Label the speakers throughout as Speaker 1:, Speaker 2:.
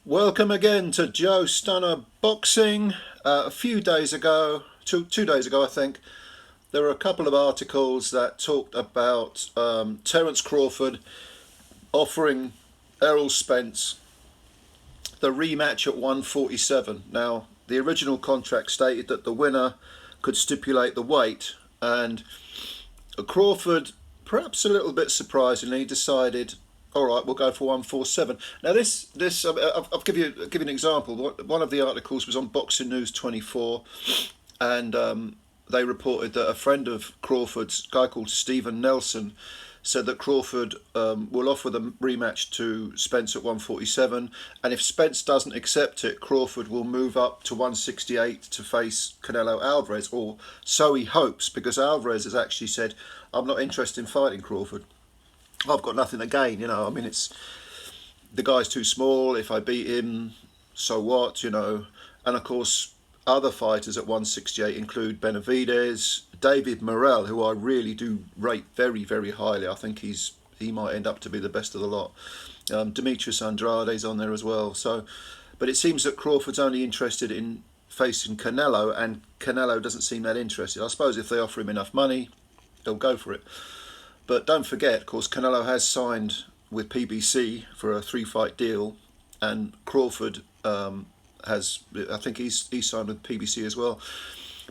Speaker 1: Welcome again to Joe Stunner Boxing. A few days ago, two days ago, I think, there were a couple of articles that talked about Terence Crawford offering Errol Spence the rematch at 147. Now, the original contract stated that the winner could stipulate the weight, and Crawford, perhaps a little bit surprisingly, decided, all right, we'll go for 147. Now, I'll give you an example. One of the articles was on Boxing News 24, and they reported that a friend of Crawford's, a guy called Stephen Nelson, said that Crawford will offer the rematch to Spence at 147, and if Spence doesn't accept it, Crawford will move up to 168 to face Canelo Alvarez, or so he hopes, because Alvarez has actually said, I'm not interested in fighting Crawford. I've got nothing to gain, I mean, the guy's too small. If I beat him, so what, And of course, other fighters at 168 include Benavidez, David Morrell, who I really do rate very, very highly. I think he might end up to be the best of the lot. Demetrius Andrade's on there as well. But it seems that Crawford's only interested in facing Canelo, and Canelo doesn't seem that interested. I suppose if they offer him enough money, he'll go for it. But don't forget, of course, Canelo has signed with PBC for a 3-fight deal, and Crawford I think he's signed with PBC as well.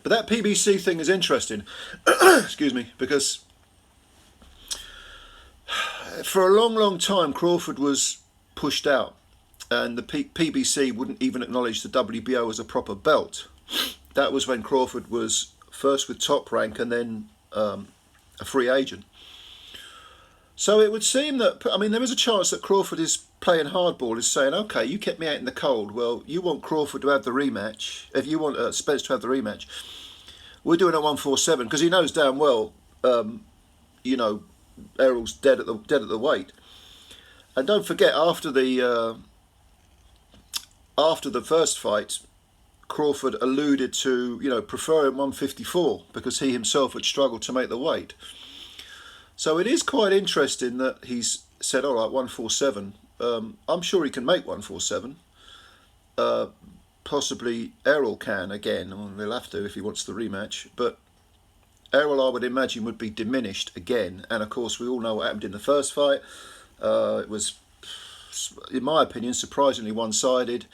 Speaker 1: But that PBC thing is interesting, excuse me, because for a long, long time Crawford was pushed out, and the PBC wouldn't even acknowledge the WBO as a proper belt. That was when Crawford was first with Top Rank and then a free agent. So it would seem that, there is a chance that Crawford is playing hardball, is saying, okay, you kept me out in the cold. Well, you want Crawford to have the rematch. If you want Spence to have the rematch, we're doing a 147, because he knows damn well, Errol's dead at the weight. And don't forget, after the first fight, Crawford alluded to, preferring 154 because he himself had struggled to make the weight. So it is quite interesting that he's said, all right, 147. I'm sure he can make 147. Possibly Errol can again. They'll have to if he wants the rematch. But Errol, I would imagine, would be diminished again. And of course, we all know what happened in the first fight. It was, in my opinion, surprisingly one-sided.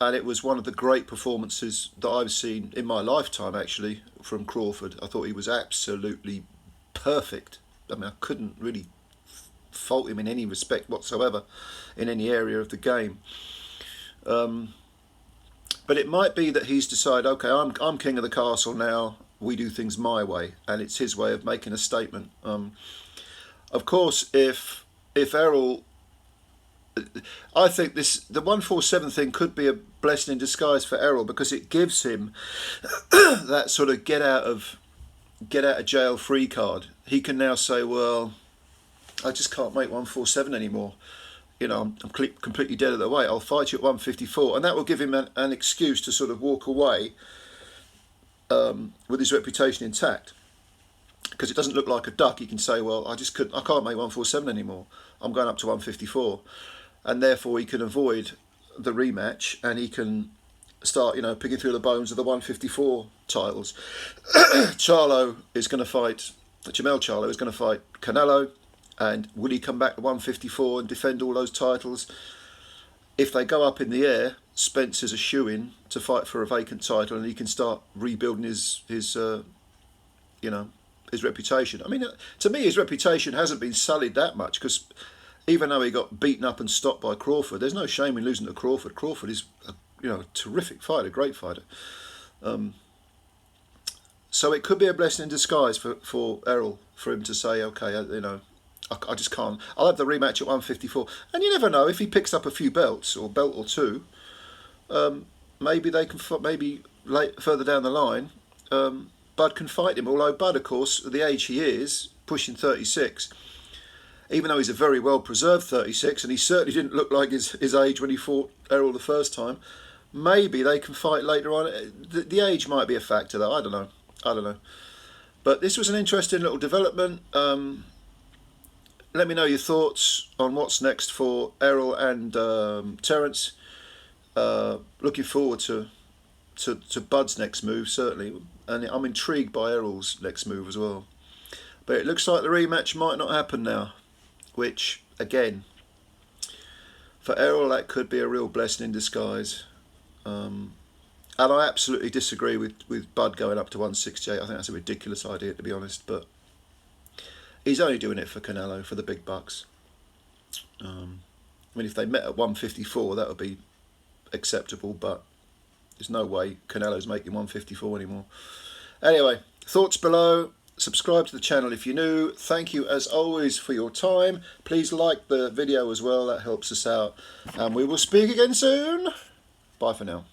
Speaker 1: And it was one of the great performances that I've seen in my lifetime, actually, from Crawford. I thought he was absolutely perfect. I couldn't really fault him in any respect whatsoever in any area of the game. But it might be that he's decided, okay, I'm king of the castle now. We do things my way, and it's his way of making a statement. Of course, if Errol, I think the 147 thing could be a blessing in disguise for Errol, because it gives him that sort of get out of jail free card. He can now say, well, I just can't make 147 anymore. I'm completely dead at the weight. I'll fight you at 154. And that will give him an excuse to sort of walk away with his reputation intact. Because it doesn't look like a duck. He can say, well, I can't make 147 anymore. I'm going up to 154. And therefore he can avoid the rematch, and he can start, picking through the bones of the 154 titles. Jamel Charlo is going to fight Canelo, and will he come back to 154 and defend all those titles? If they go up in the air, Spence is a shoo-in to fight for a vacant title, and he can start rebuilding his reputation. To me, his reputation hasn't been sullied that much, because even though he got beaten up and stopped by Crawford, there's no shame in losing to Crawford. Crawford is a terrific fighter, great fighter. So it could be a blessing in disguise for Errol, for him to say, okay, I just can't. I'll have the rematch at 154. And you never know, if he picks up a few belts, or belt or two, maybe they can, further down the line, Bud can fight him. Although Bud, of course, at the age he is, pushing 36, even though he's a very well-preserved 36, and he certainly didn't look like his age when he fought Errol the first time, maybe they can fight later on. The age might be a factor, though. I don't know. But this was an interesting little development. Let me know your thoughts on what's next for Errol and Terence. looking forward to Bud's next move, certainly, and I'm intrigued by Errol's next move as well. But it looks like the rematch might not happen now, which, again, for Errol, that could be a real blessing in disguise. And I absolutely disagree with Bud going up to 168. I think that's a ridiculous idea, to be honest. But he's only doing it for Canelo, for the big bucks. I mean, if they met at 154, that would be acceptable. But there's no way Canelo's making 154 anymore. Anyway, thoughts below. Subscribe to the channel if you're new. Thank you as always for your time. Please like the video as well. That helps us out. And we will speak again soon. Bye for now.